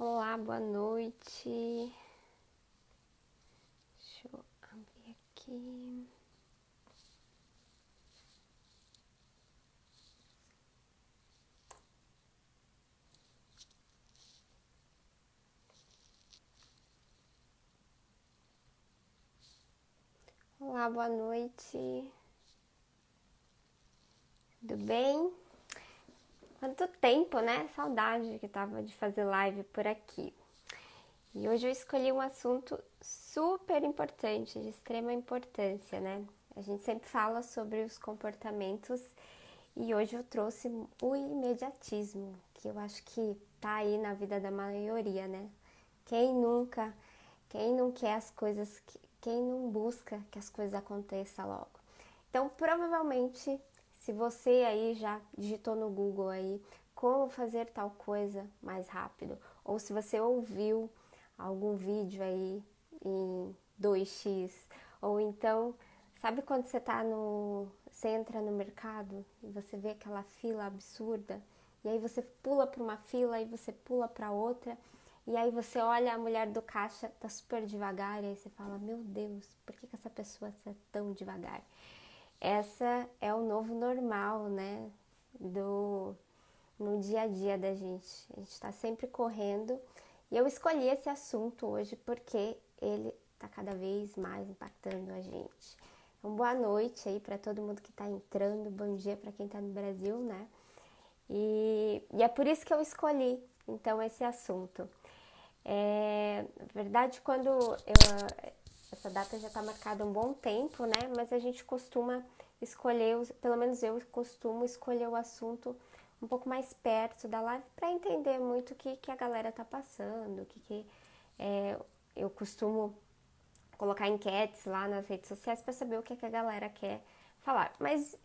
Olá, boa noite. Deixa eu abrir aqui. Olá, boa noite. Tudo bem? Quanto tempo, né? Saudade que tava de fazer live por aqui. E hoje eu escolhi um assunto super importante, de extrema importância, né? A gente sempre fala sobre os comportamentos e hoje eu trouxe o imediatismo, que eu acho que tá aí na vida da maioria, né? Quem nunca, quem não quer as coisas, quem não busca que as coisas aconteçam logo. Então, provavelmente, se você aí já digitou no Google aí como fazer tal coisa mais rápido, ou se você ouviu algum vídeo aí em 2x, ou então, sabe quando você entra no mercado e você vê aquela fila absurda, e aí você pula para uma fila e você pula para outra, e aí você olha a mulher do caixa, tá super devagar, e aí você fala, meu Deus, por que essa pessoa tá tão devagar? Essa é o novo normal, né? No dia a dia da gente. A gente está sempre correndo. E eu escolhi esse assunto hoje porque ele está cada vez mais impactando a gente. Então, boa noite aí para todo mundo que está entrando. Bom dia para quem está no Brasil, né? E é por isso que eu escolhi, então, esse assunto. Na verdade, essa data já está marcada há um bom tempo, né? Mas a gente costuma escolher, pelo menos eu costumo escolher o assunto um pouco mais perto da live para entender muito o que a galera tá passando, eu costumo colocar enquetes lá nas redes sociais para saber o que a galera quer falar. Mas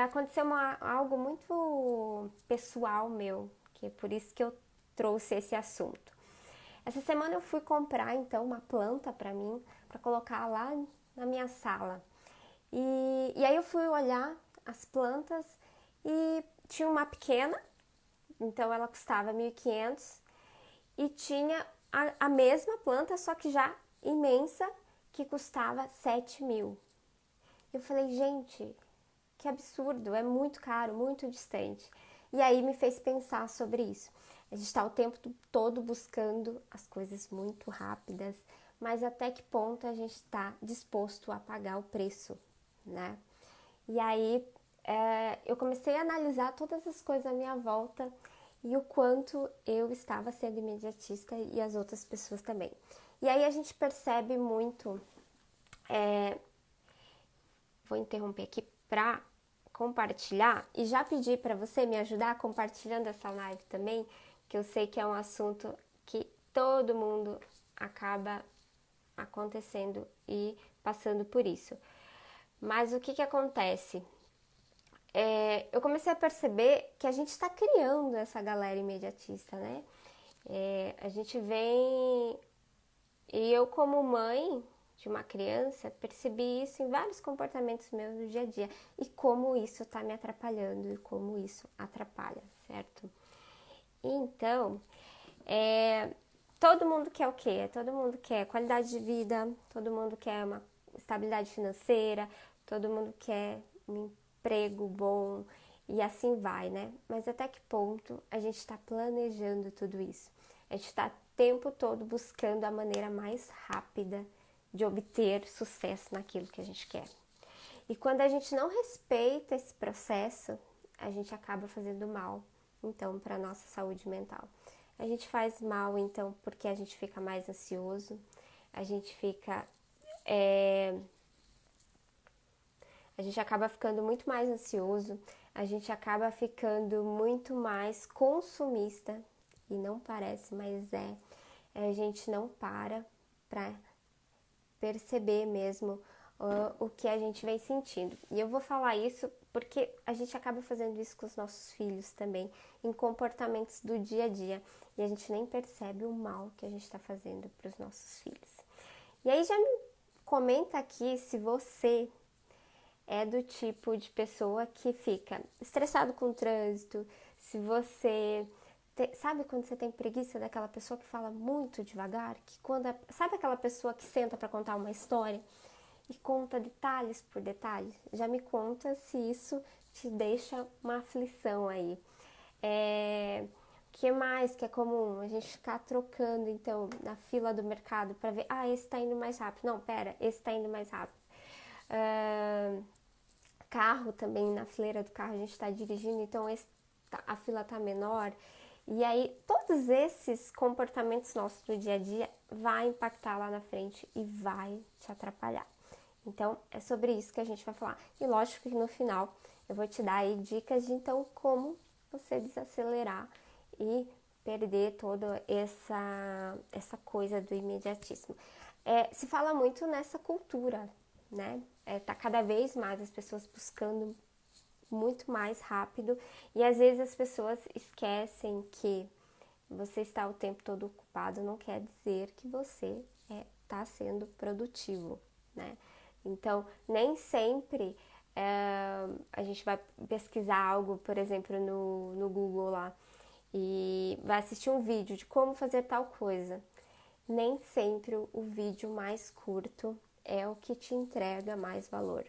aconteceu algo muito pessoal meu, que é por isso que eu trouxe esse assunto. Essa semana eu fui comprar então uma planta para mim, para colocar lá na minha sala. E aí eu fui olhar as plantas e tinha uma pequena, então ela custava 1.500 e tinha a mesma planta, só que já imensa, que custava 7.000. Eu falei, gente, que absurdo, é muito caro, muito distante. E aí me fez pensar sobre isso. A gente está o tempo todo buscando as coisas muito rápidas, mas até que ponto a gente está disposto a pagar o preço, né? E aí eu comecei a analisar todas as coisas à minha volta e o quanto eu estava sendo imediatista e as outras pessoas também. E aí a gente percebe muito. Vou interromper aqui para compartilhar e já pedir para você me ajudar compartilhando essa live também, que eu sei que é um assunto que todo mundo acaba acontecendo e passando por isso. Mas o que acontece? Eu comecei a perceber que a gente está criando essa galera imediatista, né? A gente vem. E eu, como mãe de uma criança, percebi isso em vários comportamentos meus no dia a dia. E como isso está me atrapalhando e como isso atrapalha, certo? Então, é, todo mundo quer o quê? Todo mundo quer qualidade de vida, todo mundo quer uma estabilidade financeira, todo mundo quer um emprego bom e assim vai, né? Mas até que ponto a gente está planejando tudo isso? A gente está o tempo todo buscando a maneira mais rápida de obter sucesso naquilo que a gente quer. E quando a gente não respeita esse processo, a gente acaba fazendo mal, então, para a nossa saúde mental. A gente faz mal, então, porque a gente fica mais ansioso, a gente fica. A gente acaba ficando muito mais ansioso, a gente acaba ficando muito mais consumista, e não parece, mas a gente não para perceber mesmo o que a gente vem sentindo. E eu vou falar isso porque a gente acaba fazendo isso com os nossos filhos também, em comportamentos do dia a dia, e a gente nem percebe o mal que a gente está fazendo para os nossos filhos. E aí já me comenta aqui se você é do tipo de pessoa que fica estressado com o trânsito, se você Sabe quando você tem preguiça daquela pessoa que fala muito devagar? Que sabe aquela pessoa que senta para contar uma história e conta detalhes por detalhes? Já me conta se isso te deixa uma aflição aí. Que mais que é comum? A gente ficar trocando, então, na fila do mercado para ver, esse tá indo mais rápido. Não, pera, esse tá indo mais rápido. Carro também, na fileira do carro a gente está dirigindo, então a fila tá menor. E aí, todos esses comportamentos nossos do dia a dia vai impactar lá na frente e vai te atrapalhar. Então, é sobre isso que a gente vai falar. E lógico que no final eu vou te dar aí dicas de então como você desacelerar e perder toda essa coisa do imediatismo. Se fala muito nessa cultura, né? Tá cada vez mais as pessoas buscando muito mais rápido e às vezes as pessoas esquecem que você está o tempo todo ocupado não quer dizer que você está sendo produtivo, né? Então, nem sempre a gente vai pesquisar algo, por exemplo, no Google lá, e vai assistir um vídeo de como fazer tal coisa. Nem sempre o vídeo mais curto é o que te entrega mais valor.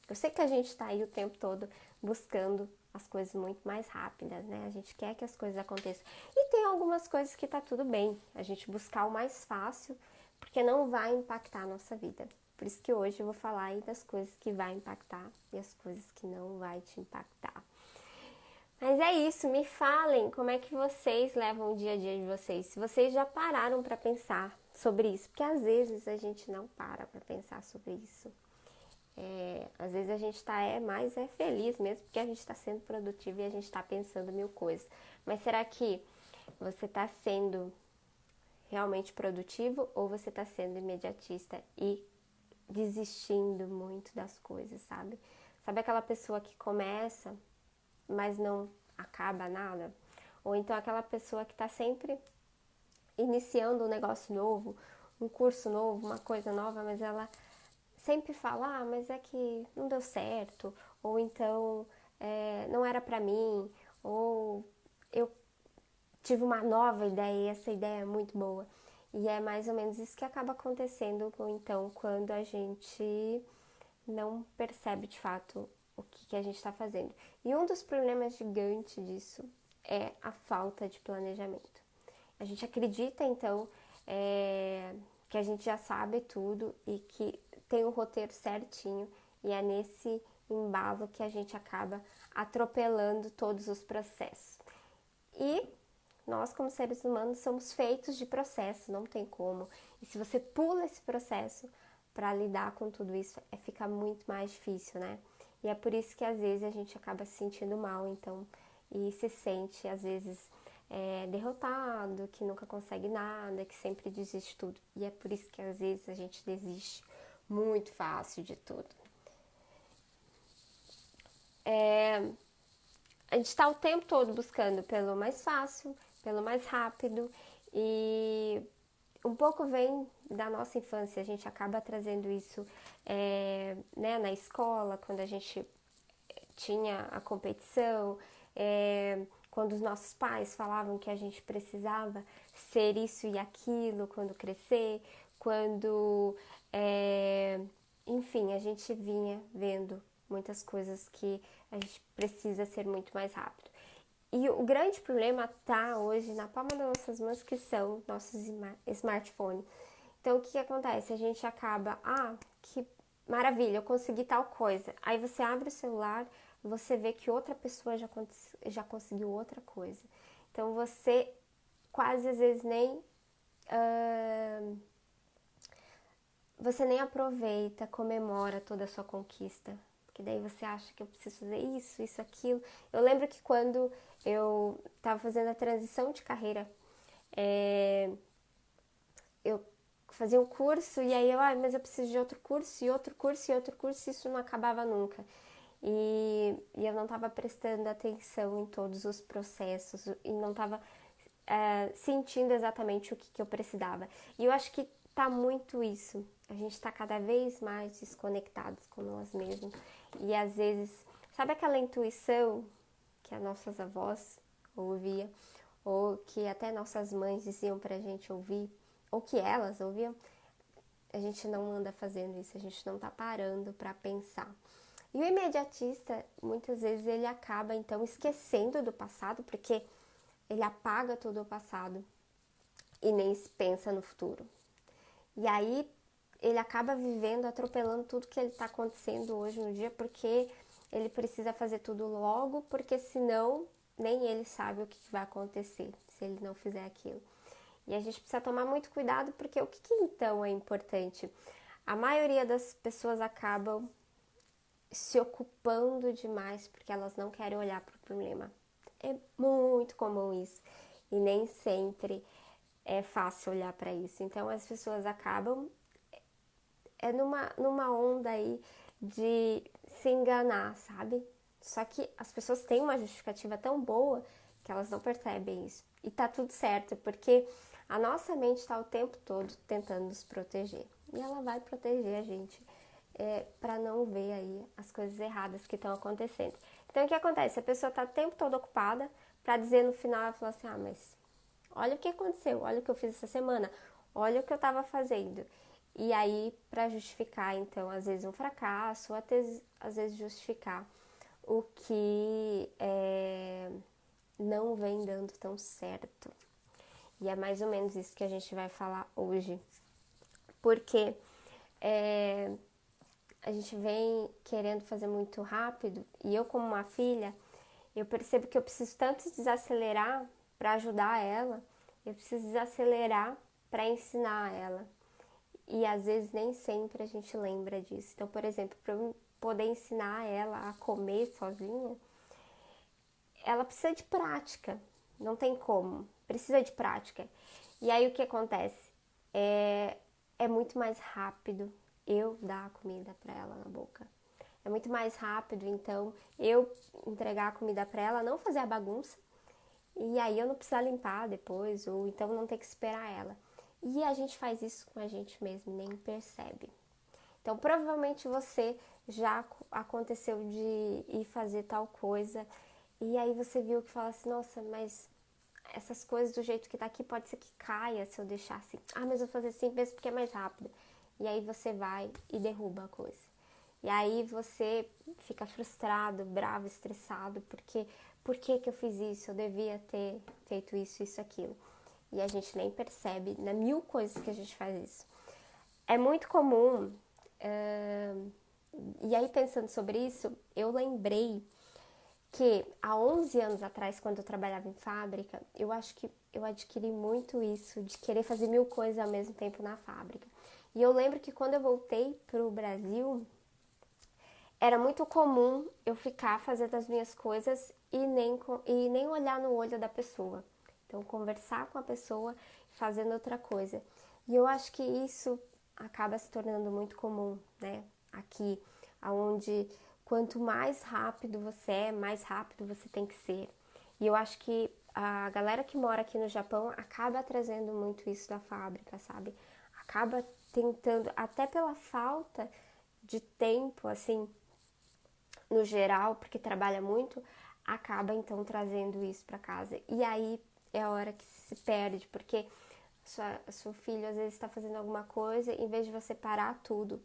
Eu sei que a gente está aí o tempo todo buscando as coisas muito mais rápidas, né? A gente quer que as coisas aconteçam. E tem algumas coisas que tá tudo bem, a gente buscar o mais fácil, porque não vai impactar a nossa vida. Por isso que hoje eu vou falar aí das coisas que vai impactar e as coisas que não vai te impactar. Mas é isso, me falem como é que vocês levam o dia a dia de vocês. Se vocês já pararam para pensar sobre isso, porque às vezes a gente não para pensar sobre isso. Às vezes a gente está mais feliz mesmo, porque a gente está sendo produtivo e a gente está pensando mil coisas. Mas será que você está sendo realmente produtivo ou você está sendo imediatista e desistindo muito das coisas, sabe? Sabe aquela pessoa que começa, mas não acaba nada? Ou então aquela pessoa que está sempre iniciando um negócio novo, um curso novo, uma coisa nova, mas ela sempre fala, mas é que não deu certo, ou então não era pra mim, ou eu tive uma nova ideia e essa ideia é muito boa. E é mais ou menos isso que acaba acontecendo, então, quando a gente não percebe de fato o que a gente está fazendo. E um dos problemas gigantes disso é a falta de planejamento. A gente acredita, então, que a gente já sabe tudo e que tem o roteiro certinho, e é nesse embalo que a gente acaba atropelando todos os processos. E nós, como seres humanos, somos feitos de processo, não tem como. E se você pula esse processo para lidar com tudo isso, fica muito mais difícil, né? E é por isso que às vezes a gente acaba se sentindo mal, então, e se sente às vezes derrotado, que nunca consegue nada, que sempre desiste de tudo. E é por isso que às vezes a gente desiste muito fácil de tudo. A gente está o tempo todo buscando pelo mais fácil, pelo mais rápido, e um pouco vem da nossa infância, a gente acaba trazendo isso né, na escola, quando a gente tinha a competição, quando os nossos pais falavam que a gente precisava ser isso e aquilo quando crescer, quando, enfim, a gente vinha vendo muitas coisas que a gente precisa ser muito mais rápido. E o grande problema está hoje na palma das nossas mãos, que são nossos smartphones. Então, o que acontece? A gente acaba, que maravilha, eu consegui tal coisa. Aí você abre o celular, você vê que outra pessoa já conseguiu outra coisa. Então, você quase às vezes você nem aproveita, comemora toda a sua conquista. Porque daí você acha que eu preciso fazer isso, aquilo. Eu lembro que quando eu estava fazendo a transição de carreira, eu fazia um curso e aí mas eu preciso de outro curso, e outro curso, e outro curso, e isso não acabava nunca. E eu não estava prestando atenção em todos os processos e não estava sentindo exatamente o que eu precisava. E eu acho que tá muito isso. A gente está cada vez mais desconectados com nós mesmos. E às vezes, sabe aquela intuição que as nossas avós ouviam? ou que até nossas mães diziam pra gente ouvir, ou que elas ouviam, a gente não anda fazendo isso, a gente não tá parando pra pensar. E o imediatista, muitas vezes, ele acaba, então, esquecendo do passado, porque ele apaga todo o passado e nem se pensa no futuro. E aí, ele acaba vivendo, atropelando tudo que ele está acontecendo hoje no dia, porque ele precisa fazer tudo logo, porque senão nem ele sabe o que vai acontecer se ele não fizer aquilo. E a gente precisa tomar muito cuidado, porque o que então é importante? A maioria das pessoas acabam se ocupando demais porque elas não querem olhar para o problema. É muito comum isso e nem sempre é fácil olhar para isso. Então as pessoas acabam numa onda aí de se enganar, sabe? Só que as pessoas têm uma justificativa tão boa que elas não percebem isso. E tá tudo certo, porque a nossa mente está o tempo todo tentando nos proteger. E ela vai proteger a gente para não ver aí as coisas erradas que estão acontecendo. Então o que acontece? A pessoa está o tempo todo ocupada para dizer no final, ela fala assim, mas olha o que aconteceu, olha o que eu fiz essa semana, olha o que eu estava fazendo. E aí, para justificar, então, às vezes um fracasso, ou até às vezes justificar o que não vem dando tão certo. E é mais ou menos isso que a gente vai falar hoje. Porque a gente vem querendo fazer muito rápido, e eu, como uma filha, eu percebo que eu preciso tanto desacelerar para ajudar ela, eu preciso desacelerar para ensinar ela. E às vezes nem sempre a gente lembra disso. Então, por exemplo, para eu poder ensinar ela a comer sozinha, ela precisa de prática. Não tem como. Precisa de prática. E aí o que acontece? É muito mais rápido eu dar a comida para ela na boca. É muito mais rápido, então, eu entregar a comida para ela, não fazer a bagunça, e aí eu não precisar limpar depois, ou então não ter que esperar ela. E a gente faz isso com a gente mesmo, nem percebe. Então, provavelmente você já aconteceu de ir fazer tal coisa, e aí você viu que fala assim, nossa, mas essas coisas do jeito que tá aqui pode ser que caia se eu deixar assim. Ah, mas eu vou fazer assim mesmo porque é mais rápido. E aí você vai e derruba a coisa. E aí você fica frustrado, bravo, estressado, porque por que eu fiz isso? Eu devia ter feito isso, isso, aquilo. E a gente nem percebe, né? Mil coisas que a gente faz isso. É muito comum, e aí pensando sobre isso, eu lembrei que há 11 anos atrás, quando eu trabalhava em fábrica, eu acho que eu adquiri muito isso, de querer fazer mil coisas ao mesmo tempo na fábrica. E eu lembro que quando eu voltei para o Brasil, era muito comum eu ficar fazendo as minhas coisas e nem olhar no olho da pessoa. Então, conversar com a pessoa fazendo outra coisa. E eu acho que isso acaba se tornando muito comum, né? Aqui, onde quanto mais rápido você é, mais rápido você tem que ser. E eu acho que a galera que mora aqui no Japão acaba trazendo muito isso da fábrica, sabe? Acaba tentando, até pela falta de tempo, assim, no geral, porque trabalha muito, acaba então trazendo isso para casa. E aí é a hora que se perde, porque seu filho às vezes está fazendo alguma coisa, em vez de você parar tudo,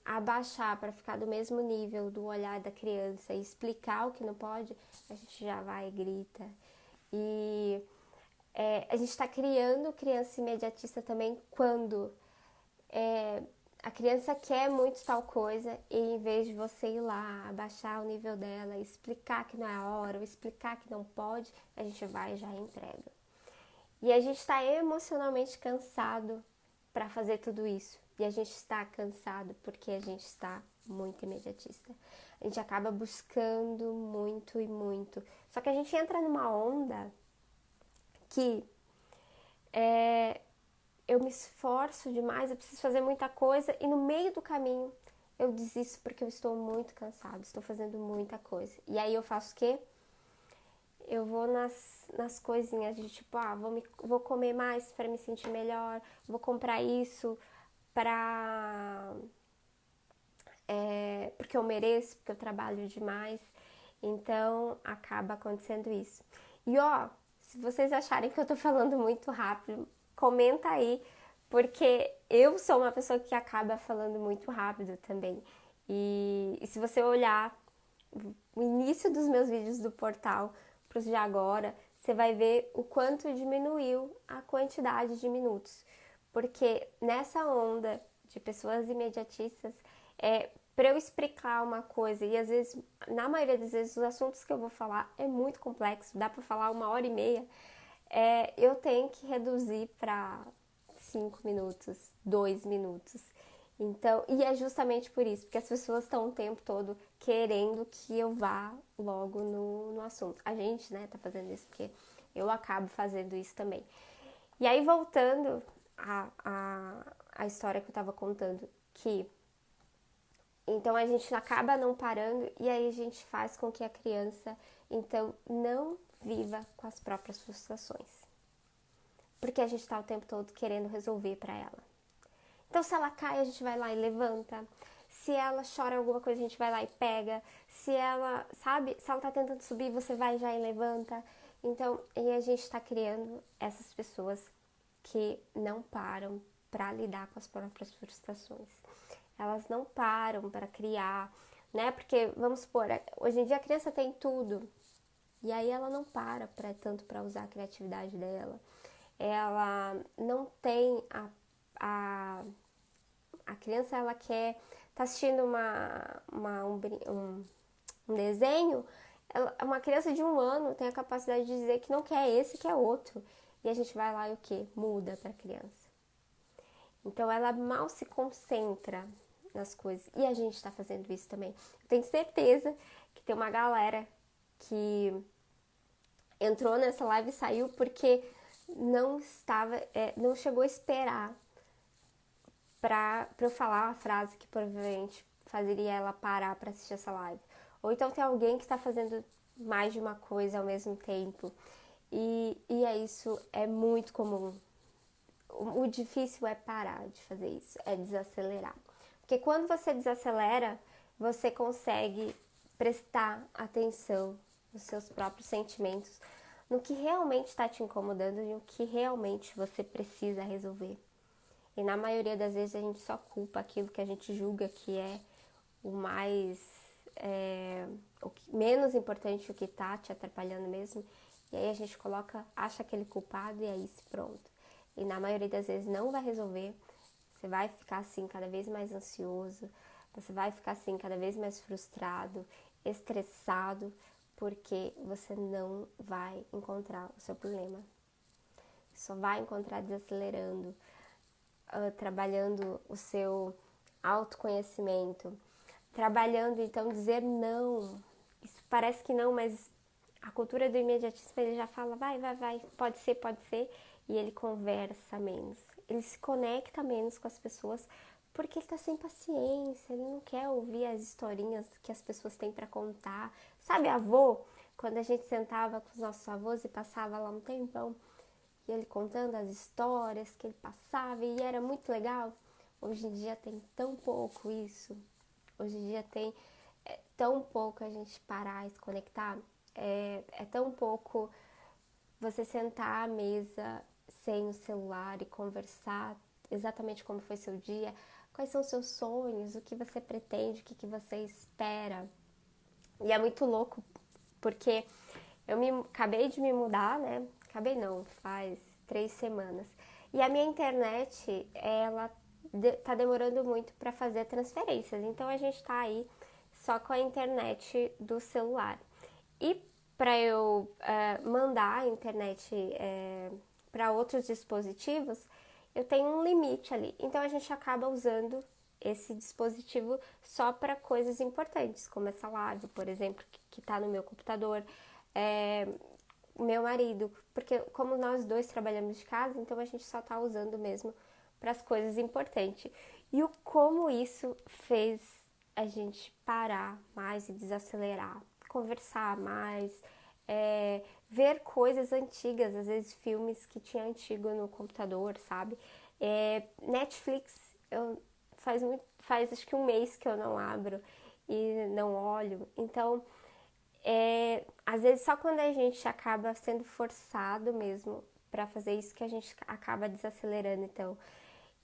abaixar para ficar do mesmo nível do olhar da criança e explicar o que não pode, a gente já vai e grita. E a gente está criando criança imediatista também quando a criança quer muito tal coisa e em vez de você ir lá, abaixar o nível dela, explicar que não é a hora, ou explicar que não pode, a gente vai e já entrega. E a gente está emocionalmente cansado para fazer tudo isso. E a gente está cansado porque a gente está muito imediatista. A gente acaba buscando muito e muito. Só que a gente entra numa onda que eu me esforço demais, eu preciso fazer muita coisa e no meio do caminho eu desisto porque eu estou muito cansado, estou fazendo muita coisa. E aí eu faço o quê? Eu vou nas coisinhas de tipo, vou comer mais para me sentir melhor, vou comprar isso para porque eu mereço, porque eu trabalho demais. Então acaba acontecendo isso. E Se vocês acharem que eu tô falando muito rápido, comenta aí, porque eu sou uma pessoa que acaba falando muito rápido também. E se você olhar o início dos meus vídeos do portal para os de agora, você vai ver o quanto diminuiu a quantidade de minutos. Porque nessa onda de pessoas imediatistas, para eu explicar uma coisa, e às vezes, na maioria das vezes, os assuntos que eu vou falar é muito complexo, dá para falar 1h30, eu tenho que reduzir para 5 minutos, 2 minutos. Então, e é justamente por isso, porque as pessoas estão o tempo todo querendo que eu vá logo no assunto. A gente, né, tá fazendo isso porque eu acabo fazendo isso também. E aí, voltando à história que eu tava contando, que então a gente acaba não parando e aí a gente faz com que a criança, então, não viva com as próprias frustrações. Porque a gente tá o tempo todo querendo resolver para ela. Então, se ela cai, a gente vai lá e levanta. Se ela chora alguma coisa, a gente vai lá e pega. Se ela, sabe, se ela tá tentando subir, você vai já e levanta. Então, e a gente tá criando essas pessoas que não param para lidar com as próprias frustrações. Elas não param para criar, né? Porque, vamos supor, hoje em dia a criança tem tudo. E aí ela não para tanto para usar a criatividade dela. Ela não tem a criança, ela quer tá assistindo um desenho, uma criança de 1 ano tem a capacidade de dizer que não quer esse, quer outro. E a gente vai lá e o quê? Muda para a criança. Então ela mal se concentra nas coisas. E a gente está fazendo isso também. Eu tenho certeza que tem uma galera que entrou nessa live e saiu porque não chegou a esperar para eu falar uma frase que provavelmente fazeria ela parar para assistir essa live. Ou então tem alguém que está fazendo mais de uma coisa ao mesmo tempo. E isso é muito comum. O difícil é parar de fazer isso, é desacelerar. Porque quando você desacelera, você consegue prestar atenção nos seus próprios sentimentos, no que realmente está te incomodando e o que realmente você precisa resolver. E na maioria das vezes a gente só culpa aquilo que a gente julga que é o mais menos importante, o que tá te atrapalhando mesmo. E aí a gente acha aquele culpado e é isso, pronto. E na maioria das vezes não vai resolver. Você vai ficar assim cada vez mais ansioso, você vai ficar assim cada vez mais frustrado, estressado, porque você não vai encontrar o seu problema. Só vai encontrar desacelerando, trabalhando o seu autoconhecimento, trabalhando então dizer não. Isso parece que não, mas a cultura do imediatismo, ele já fala vai, pode ser, e ele conversa menos, ele se conecta menos com as pessoas porque ele tá sem paciência, ele não quer ouvir as historinhas que as pessoas têm para contar. Sabe, avô, quando a gente sentava com os nossos avós e passava lá um tempão, e ele contando as histórias que ele passava, e era muito legal. Hoje em dia tem tão pouco isso. Hoje em dia tem tão pouco a gente parar e se conectar. É tão pouco você sentar à mesa sem o celular e conversar exatamente como foi seu dia, quais são os seus sonhos, o que você pretende, o que você espera. E é muito louco, porque acabei de me mudar, né? Acabei não, faz 3 semanas. E a minha internet, ela tá demorando muito para fazer transferências. Então a gente tá aí só com a internet do celular. E para eu mandar a internet para outros dispositivos, eu tenho um limite ali. Então a gente acaba usando esse dispositivo só para coisas importantes, como essa live, por exemplo, que está no meu computador. Meu marido, porque como nós dois trabalhamos de casa, então a gente só tá usando mesmo para as coisas importantes. E como isso fez a gente parar mais e desacelerar, conversar mais, ver coisas antigas, às vezes filmes que tinha antigo no computador, sabe? Netflix, faz acho que 1 mês que eu não abro e não olho, então às vezes só quando a gente acaba sendo forçado mesmo para fazer isso que a gente acaba desacelerando, então.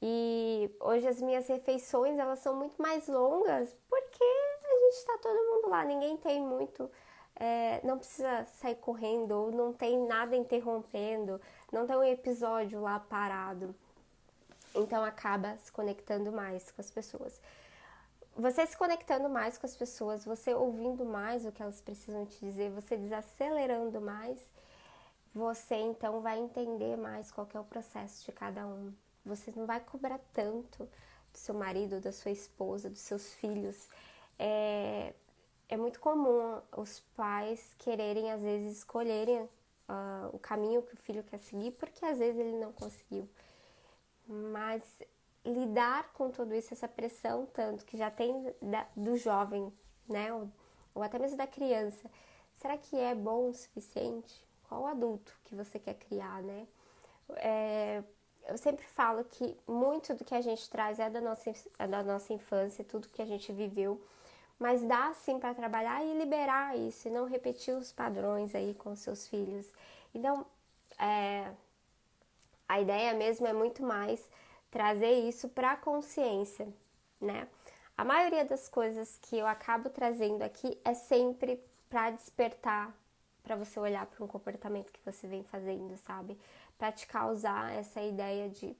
E hoje as minhas refeições, elas são muito mais longas porque a gente tá todo mundo lá, ninguém tem muito, não precisa sair correndo, ou não tem nada interrompendo, não tem um episódio lá parado. Então acaba se conectando mais com as pessoas. Você se conectando mais com as pessoas, você ouvindo mais o que elas precisam te dizer, você desacelerando mais, você então vai entender mais qual que é o processo de cada um. Você não vai cobrar tanto do seu marido, da sua esposa, dos seus filhos. É muito comum os pais quererem, às vezes, escolherem o caminho que o filho quer seguir, porque às vezes ele não conseguiu. Mas lidar com tudo isso, essa pressão tanto que já tem do jovem, né, ou até mesmo da criança, será que é bom o suficiente? Qual adulto que você quer criar, né? Eu sempre falo que muito do que a gente traz é da nossa infância, tudo que a gente viveu, mas dá sim para trabalhar e liberar isso, e não repetir os padrões aí com seus filhos. Então, a ideia mesmo é muito mais trazer isso para a consciência, né? A maioria das coisas que eu acabo trazendo aqui é sempre para despertar, para você olhar para um comportamento que você vem fazendo, sabe? Para te causar essa ideia de,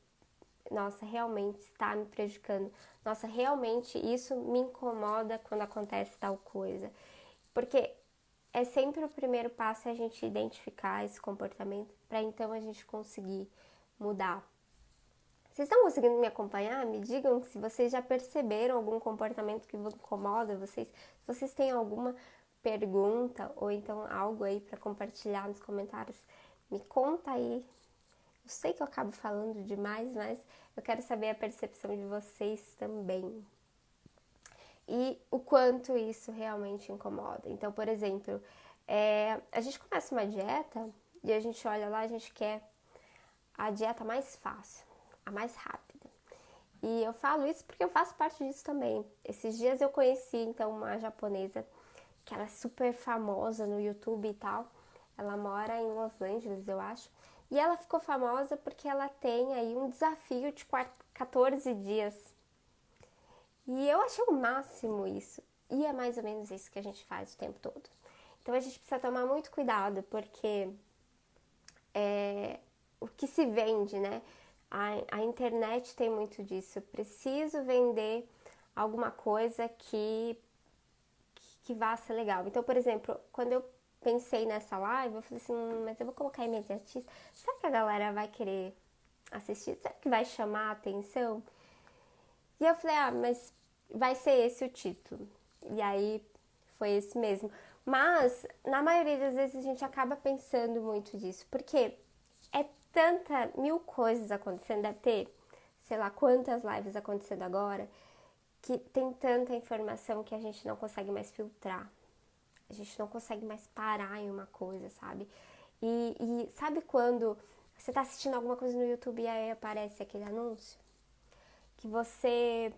nossa, realmente está me prejudicando. Nossa, realmente isso me incomoda quando acontece tal coisa. Porque é sempre o primeiro passo a gente identificar esse comportamento para então a gente conseguir mudar. Vocês estão conseguindo me acompanhar? Me digam se vocês já perceberam algum comportamento que incomoda vocês. Se vocês têm alguma pergunta ou então algo aí para compartilhar nos comentários, me conta aí. Eu sei que eu acabo falando demais, mas eu quero saber a percepção de vocês também. E o quanto isso realmente incomoda. Então, por exemplo, a gente começa uma dieta e a gente olha lá, a gente quer a dieta mais fácil, a mais rápida. E eu falo isso porque eu faço parte disso também. Esses dias eu conheci então uma japonesa que ela é super famosa no YouTube e tal. Ela mora em Los Angeles, eu acho. E ela ficou famosa porque ela tem aí um desafio de 14 dias. E eu achei o máximo isso. E é mais ou menos isso que a gente faz o tempo todo. Então a gente precisa tomar muito cuidado porque o que se vende, né? A internet tem muito disso. Eu preciso vender alguma coisa que vá ser legal. Então, por exemplo, quando eu pensei nessa live, eu falei assim, mas eu vou colocar imediatista. Será que a galera vai querer assistir? Será que vai chamar a atenção? E eu falei, mas vai ser esse o título. E aí foi esse mesmo. Mas, na maioria das vezes, a gente acaba pensando muito disso. Porque é tanta, mil coisas acontecendo, deve ter, sei lá, quantas lives acontecendo agora, que tem tanta informação que a gente não consegue mais filtrar. A gente não consegue mais parar em uma coisa, sabe? E sabe quando você tá assistindo alguma coisa no YouTube e aí aparece aquele anúncio? Que você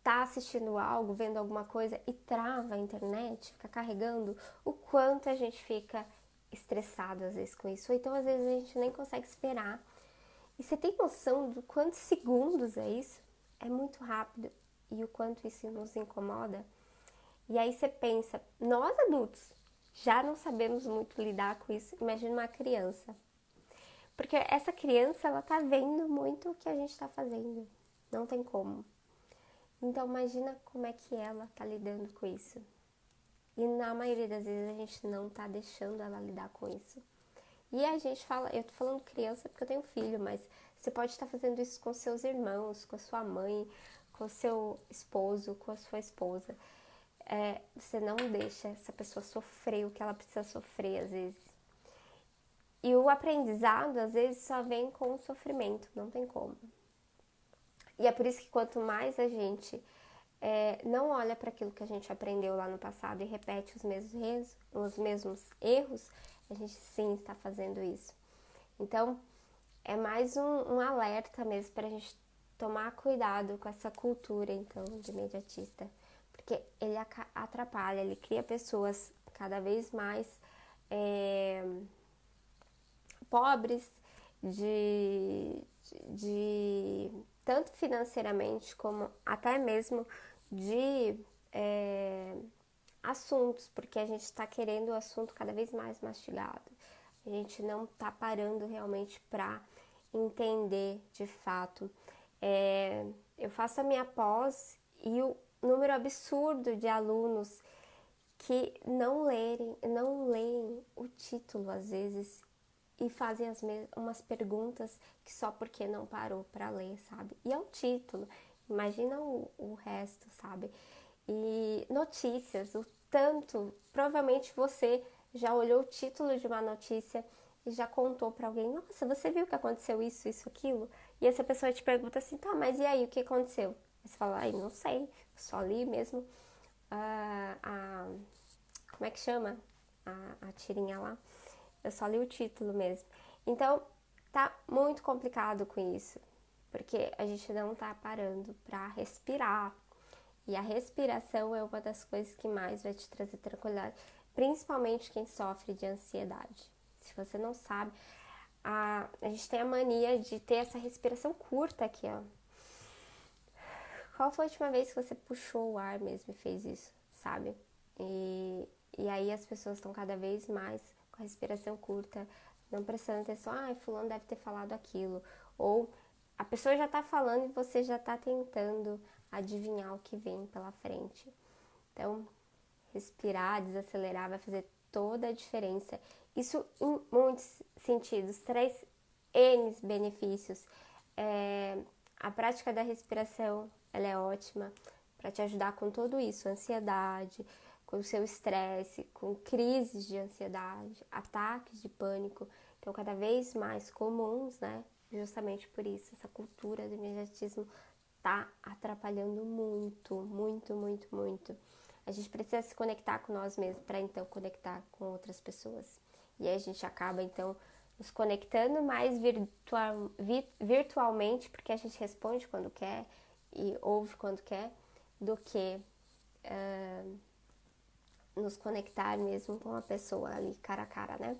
tá assistindo algo, vendo alguma coisa e trava a internet, fica carregando, o quanto a gente fica estressado às vezes com isso. Ou então às vezes a gente nem consegue esperar. E você tem noção do quantos segundos é isso? É muito rápido. E o quanto isso nos incomoda? E aí você pensa, nós adultos já não sabemos muito lidar com isso. Imagina uma criança. Porque essa criança, ela tá vendo muito o que a gente tá fazendo. Não tem como. Então imagina como é que ela tá lidando com isso. E na maioria das vezes a gente não tá deixando ela lidar com isso. E a gente fala, eu tô falando criança porque eu tenho filho, mas você pode estar fazendo isso com seus irmãos, com a sua mãe, com o seu esposo, com a sua esposa. Você não deixa essa pessoa sofrer o que ela precisa sofrer às vezes. E o aprendizado às vezes só vem com o sofrimento, não tem como. E é por isso que quanto mais a gente não olha para aquilo que a gente aprendeu lá no passado e repete os mesmos erros, a gente sim está fazendo isso. Então, é mais um alerta mesmo para a gente tomar cuidado com essa cultura, então, de imediatista. porque ele atrapalha, ele cria pessoas cada vez mais pobres, de tanto financeiramente como até mesmo de assuntos, porque a gente está querendo o assunto cada vez mais mastigado. A gente não está parando realmente para entender de fato. Eu faço a minha pós e o número absurdo de alunos que não leem o título às vezes e fazem umas perguntas que só porque não parou para ler, sabe? E é o título, imagina o resto, sabe? E notícias, o tanto, provavelmente você já olhou o título de uma notícia e já contou para alguém, nossa, você viu que aconteceu isso, isso, aquilo? E essa pessoa te pergunta assim, tá, mas e aí, o que aconteceu? Você fala, ai, não sei, só li mesmo como é que chama? A tirinha lá. Eu só li o título mesmo. Então, tá muito complicado com isso, porque a gente não tá parando pra respirar. E a respiração é uma das coisas que mais vai te trazer tranquilidade, principalmente quem sofre de ansiedade. Se você não sabe, a gente tem a mania de ter essa respiração curta aqui, ó. Qual foi a última vez que você puxou o ar mesmo e fez isso, sabe? E aí as pessoas estão cada vez mais com a respiração curta, não prestando atenção, fulano deve ter falado aquilo. Ou a pessoa já tá falando e você já tá tentando adivinhar o que vem pela frente. Então, respirar, desacelerar vai fazer toda a diferença. Isso em muitos sentidos, traz N benefícios. A prática da respiração, ela é ótima para te ajudar com tudo isso, ansiedade, com o seu estresse, com crises de ansiedade, ataques de pânico, que são cada vez mais comuns, né? Justamente por isso, essa cultura do imediatismo tá atrapalhando muito, muito, muito, muito. A gente precisa se conectar com nós mesmos para então conectar com outras pessoas. E aí a gente acaba então nos conectando mais virtualmente, porque a gente responde quando quer e ouve quando quer, do que nos conectar mesmo com a pessoa ali cara a cara, né?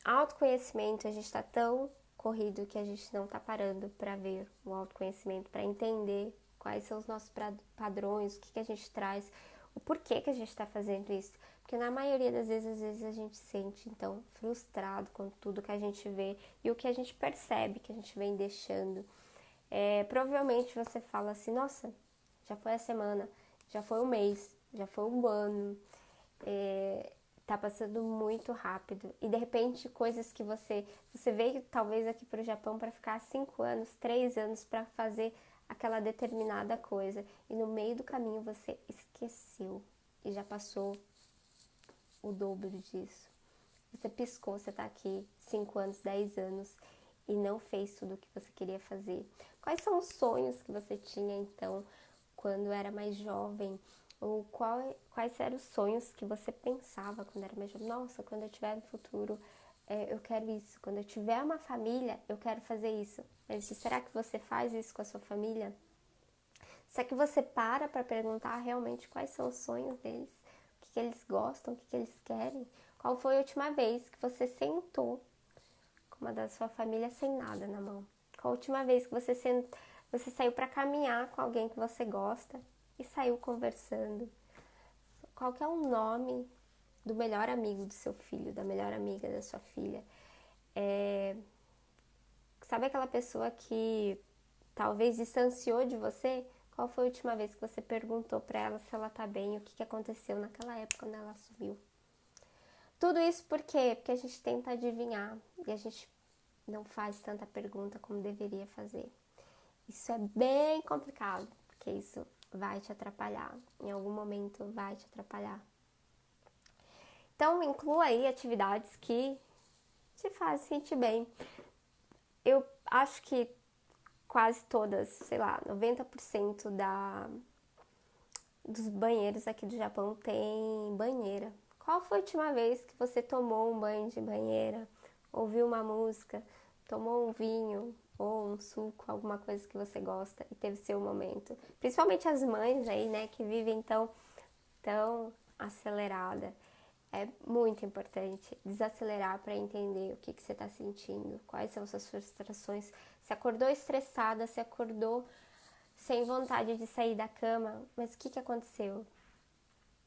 Autoconhecimento, a gente tá tão corrido que a gente não tá parando para ver o autoconhecimento, para entender quais são os nossos padrões, o que a gente traz, o porquê que a gente está fazendo isso. Porque na maioria das vezes, às vezes a gente se sente, então, frustrado com tudo que a gente vê e o que a gente percebe que a gente vem deixando. Provavelmente você fala assim, nossa, já foi a semana, já foi o mês, já foi o ano, tá passando muito rápido. E de repente, coisas que você veio talvez aqui para o Japão para ficar 5 anos, 3 anos para fazer aquela determinada coisa. E no meio do caminho você esqueceu e já passou o dobro disso. Você piscou, você tá aqui 5 anos, 10 anos e não fez tudo o que você queria fazer. Quais são os sonhos que você tinha então quando era mais jovem? Ou quais eram os sonhos que você pensava quando era mais jovem? Nossa, quando eu tiver no futuro, eu quero isso. Quando eu tiver uma família, eu quero fazer isso. Mas será que você faz isso com a sua família? Será que você para perguntar realmente quais são os sonhos deles? O que eles gostam, o que eles querem? Qual foi a última vez que você sentou com uma da sua família sem nada na mão? Qual a última vez que você saiu para caminhar com alguém que você gosta e saiu conversando? Qual que é o nome do melhor amigo do seu filho, da melhor amiga da sua filha? Sabe aquela pessoa que talvez distanciou de você? Qual foi a última vez que você perguntou para ela se ela tá bem, o que aconteceu naquela época quando ela sumiu? Tudo isso por quê? Porque a gente tenta adivinhar e a gente não faz tanta pergunta como deveria fazer. Isso é bem complicado, porque isso vai te atrapalhar. Em algum momento vai te atrapalhar. Então, inclua aí atividades que te fazem sentir bem. Eu acho que quase todas, sei lá, 90% dos banheiros aqui do Japão tem banheira. Qual foi a última vez que você tomou um banho de banheira, ouviu uma música, tomou um vinho, ou um suco, alguma coisa que você gosta e teve seu momento. Principalmente as mães aí, né, que vivem tão acelerada. É muito importante desacelerar para entender o que você está sentindo, quais são suas frustrações. Se acordou estressada, se acordou sem vontade de sair da cama, mas o que aconteceu?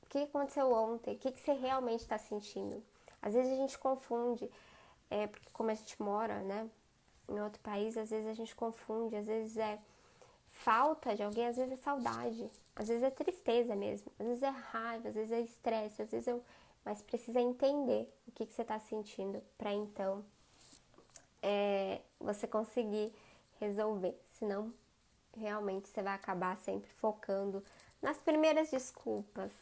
O que aconteceu ontem? O que você realmente está sentindo? Às vezes a gente confunde, porque como a gente mora, né, em outro país, às vezes a gente confunde, às vezes é falta de alguém, às vezes é saudade, às vezes é tristeza mesmo, às vezes é raiva, às vezes é estresse, às vezes mas precisa entender o que você está sentindo para então você conseguir resolver, senão realmente você vai acabar sempre focando nas primeiras desculpas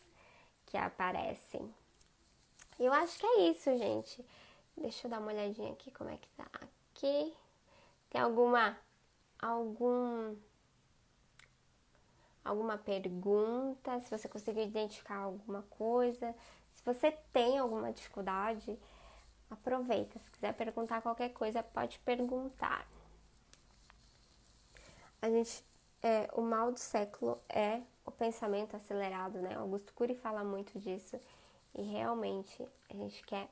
que aparecem. Eu acho que é isso, gente. Deixa eu dar uma olhadinha aqui como é que tá aqui. Tem alguma pergunta? Se você conseguiu identificar alguma coisa? Se você tem alguma dificuldade, aproveita. Se quiser perguntar qualquer coisa, pode perguntar. O mal do século é o pensamento acelerado, né? Augusto Cury fala muito disso. E realmente a gente quer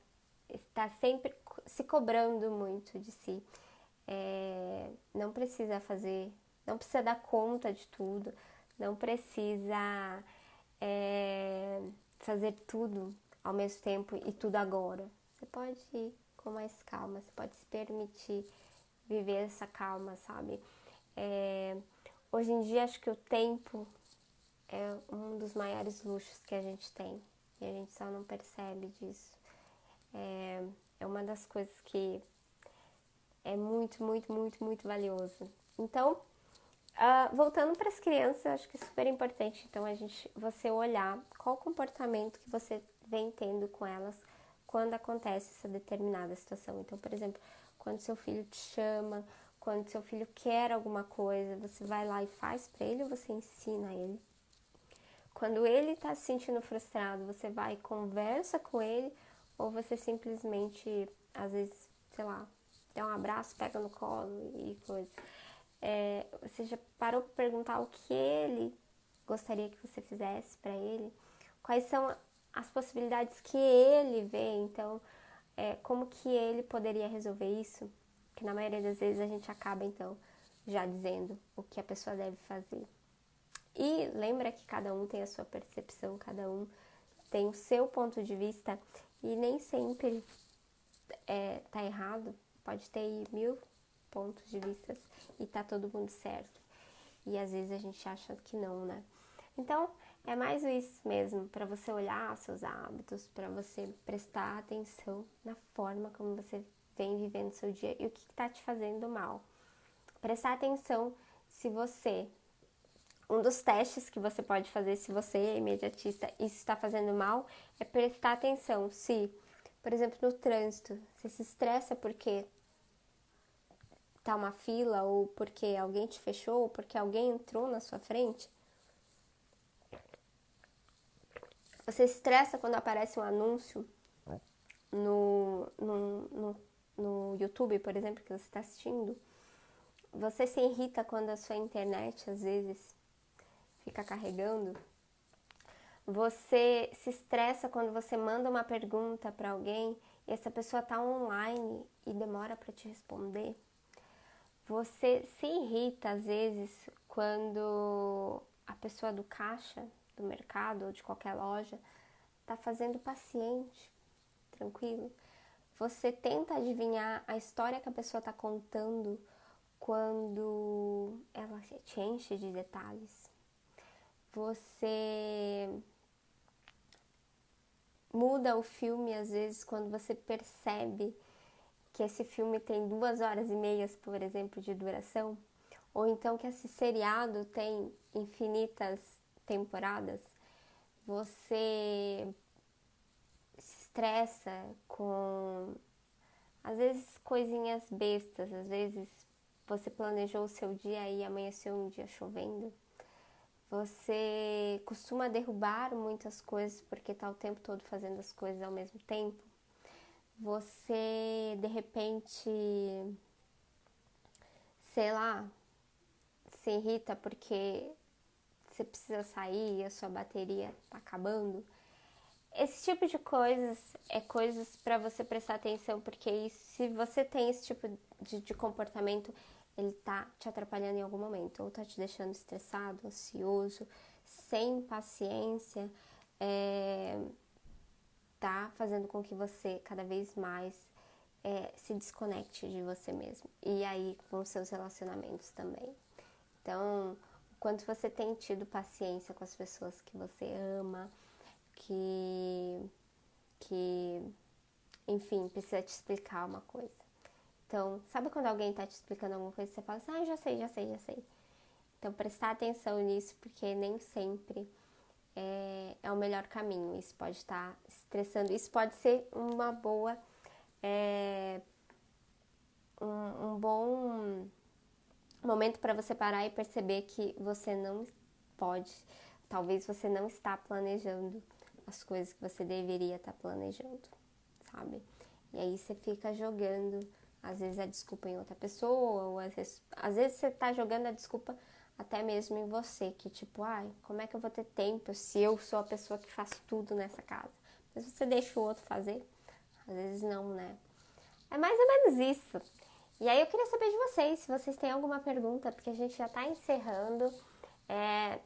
estar sempre se cobrando muito de si. Não precisa dar conta de tudo, não precisa fazer tudo ao mesmo tempo e tudo agora. Você pode ir com mais calma, você pode se permitir viver essa calma, sabe? Hoje em dia acho que o tempo é um dos maiores luxos que a gente tem e a gente só não percebe disso. É uma das coisas que é muito, muito, muito, muito valioso. Então, voltando para as crianças, acho que é super importante, então, você olhar qual o comportamento que você vem tendo com elas quando acontece essa determinada situação. Então, por exemplo, quando seu filho te chama, quando seu filho quer alguma coisa, você vai lá e faz para ele ou você ensina ele? Quando ele está se sentindo frustrado, você vai e conversa com ele ou você simplesmente, às vezes, sei lá, dá um abraço, pega no colo e coisa. Você já parou para perguntar o que ele gostaria que você fizesse para ele? Quais são as possibilidades que ele vê? Então, como que ele poderia resolver isso? Que na maioria das vezes a gente acaba, então, já dizendo o que a pessoa deve fazer. E lembra que cada um tem a sua percepção, cada um tem o seu ponto de vista e nem sempre tá errado. Pode ter 1000 pontos de vista e tá todo mundo certo. E às vezes a gente acha que não, né? Então, é mais isso mesmo, para você olhar seus hábitos, para você prestar atenção na forma como você vem vivendo seu dia e o que tá te fazendo mal. Prestar atenção se você... Um dos testes que você pode fazer se você é imediatista e isso está fazendo mal é prestar atenção se, por exemplo, no trânsito, você se estressa porque tá uma fila ou porque alguém te fechou ou porque alguém entrou na sua frente. Você se estressa quando aparece um anúncio no YouTube, por exemplo, que você está assistindo. Você se irrita quando a sua internet, às vezes, fica carregando. Você se estressa quando você manda uma pergunta para alguém e essa pessoa está online e demora para te responder. Você se irrita, às vezes, quando a pessoa do caixa, do mercado ou de qualquer loja está fazendo paciente, tranquilo. Você tenta adivinhar a história que a pessoa está contando quando ela te enche de detalhes. Você muda o filme, às vezes, quando você percebe que esse filme tem 2 horas e meia, por exemplo, de duração, ou então que esse seriado tem infinitas temporadas. Você se estressa com, às vezes, coisinhas bestas, às vezes você planejou o seu dia e amanheceu um dia chovendo. Você costuma derrubar muitas coisas porque está o tempo todo fazendo as coisas ao mesmo tempo. Você, de repente, sei lá, se irrita porque você precisa sair e a sua bateria tá acabando. Esse tipo de coisas é coisas para você prestar atenção, porque se você tem esse tipo de comportamento, ele tá te atrapalhando em algum momento, ou tá te deixando estressado, ansioso, sem paciência, tá fazendo com que você cada vez mais se desconecte de você mesmo. E aí com os seus relacionamentos também. Então, o quanto você tem tido paciência com as pessoas que você ama, que, enfim, precisa te explicar uma coisa. Então, sabe quando alguém tá te explicando alguma coisa e você fala assim, já sei. Então, prestar atenção nisso, porque nem sempre é o melhor caminho. Isso pode estar estressando, isso pode ser uma boa, um bom momento para você parar e perceber que você não pode, talvez você não está planejando as coisas que você deveria estar planejando, sabe? E aí você fica jogando, às vezes, a desculpa em outra pessoa, ou às vezes você tá jogando a desculpa até mesmo em você, que tipo, ai, como é que eu vou ter tempo se eu sou a pessoa que faz tudo nessa casa? Mas você deixa o outro fazer? Às vezes não, né? É mais ou menos isso. E aí eu queria saber de vocês, se vocês têm alguma pergunta, porque a gente já tá encerrando.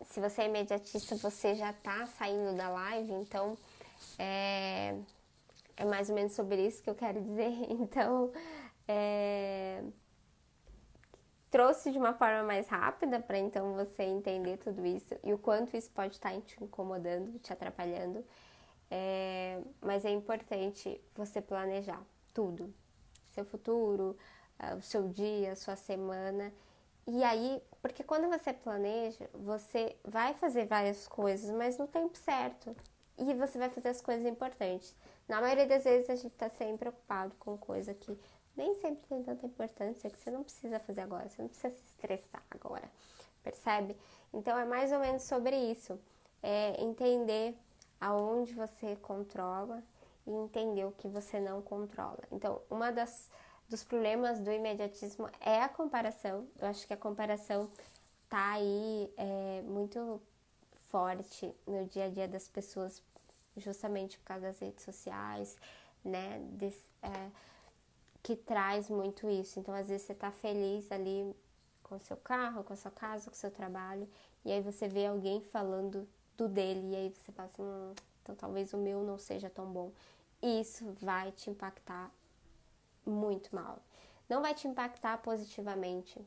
Se você é imediatista, você já tá saindo da live, então é mais ou menos sobre isso que eu quero dizer. Então, trouxe de uma forma mais rápida para então você entender tudo isso e o quanto isso pode estar te incomodando, te atrapalhando. Mas é importante você planejar tudo, seu futuro, o seu dia, a sua semana. E aí, porque quando você planeja, você vai fazer várias coisas, mas no tempo certo. E você vai fazer as coisas importantes. Na maioria das vezes a gente tá sempre preocupado com coisa que nem sempre tem tanta importância, que você não precisa fazer agora, você não precisa se estressar agora, percebe? Então é mais ou menos sobre isso, entender aonde você controla e entender o que você não controla. Então, dos problemas do imediatismo é a comparação. Eu acho que a comparação tá aí muito forte no dia a dia das pessoas, justamente por causa das redes sociais, né? Que traz muito isso. Então, às vezes você tá feliz ali com o seu carro, com a sua casa, com o seu trabalho, e aí você vê alguém falando do dele, e aí você fala assim, então talvez o meu não seja tão bom. E isso vai te impactar muito mal. Não vai te impactar positivamente,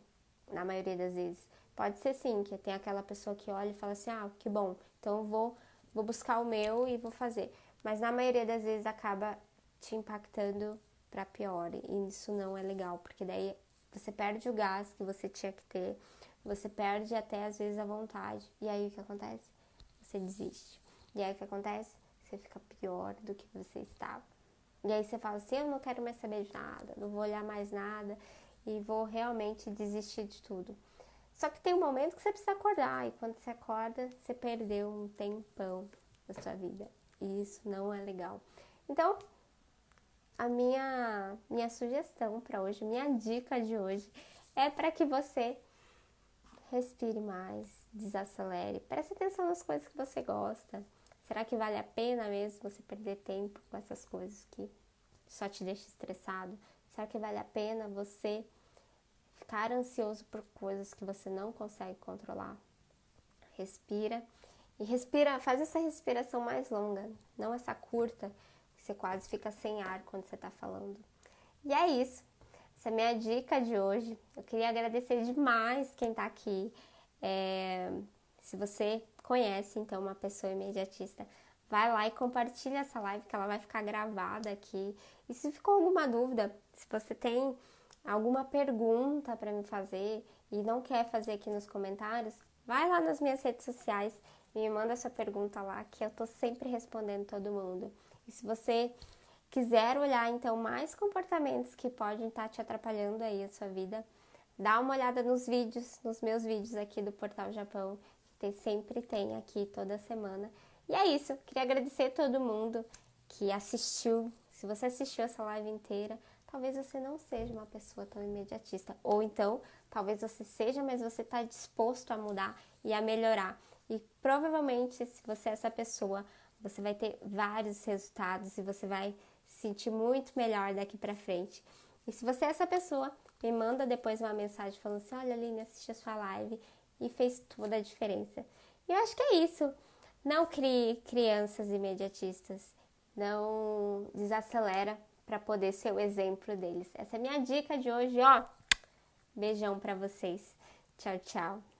na maioria das vezes. Pode ser sim, que tem aquela pessoa que olha e fala assim, que bom, então eu vou buscar o meu e vou fazer. Mas na maioria das vezes acaba te impactando para pior, e isso não é legal, porque daí você perde o gás que você tinha que ter, você perde até às vezes a vontade, e aí o que acontece? Você desiste. E aí o que acontece? Você fica pior do que você estava. E aí você fala assim, eu não quero mais saber de nada, não vou olhar mais nada e vou realmente desistir de tudo. Só que tem um momento que você precisa acordar, e quando você acorda, você perdeu um tempão da sua vida. E isso não é legal. Então, a minha sugestão para hoje, minha dica de hoje, é para que você respire mais, desacelere, preste atenção nas coisas que você gosta. Será que vale a pena mesmo você perder tempo com essas coisas que só te deixam estressado? Será que vale a pena você ficar ansioso por coisas que você não consegue controlar? Respira. E respira, faz essa respiração mais longa, não essa curta, que você quase fica sem ar quando você está falando. E é isso. Essa é a minha dica de hoje. Eu queria agradecer demais quem está aqui. Se você conhece, então, uma pessoa imediatista, vai lá e compartilha essa live, que ela vai ficar gravada aqui. E se ficou alguma dúvida, se você tem alguma pergunta para me fazer e não quer fazer aqui nos comentários, vai lá nas minhas redes sociais e me manda sua pergunta lá, que eu tô sempre respondendo todo mundo. E se você quiser olhar, então, mais comportamentos que podem estar te atrapalhando aí a sua vida, dá uma olhada nos vídeos, nos meus vídeos aqui do Portal Japão, que sempre tem aqui toda semana. E é isso, queria agradecer a todo mundo que assistiu. Se você assistiu essa live inteira, talvez você não seja uma pessoa tão imediatista. Ou então, talvez você seja, mas você está disposto a mudar e a melhorar. E provavelmente, se você é essa pessoa, você vai ter vários resultados e você vai se sentir muito melhor daqui pra frente. E se você é essa pessoa, me manda depois uma mensagem falando assim, olha, Aline, assisti a sua live e fez toda a diferença. E eu acho que é isso. Não crie crianças imediatistas. Não desacelera para poder ser o exemplo deles. Essa é a minha dica de hoje, ó. Beijão para vocês. Tchau, tchau.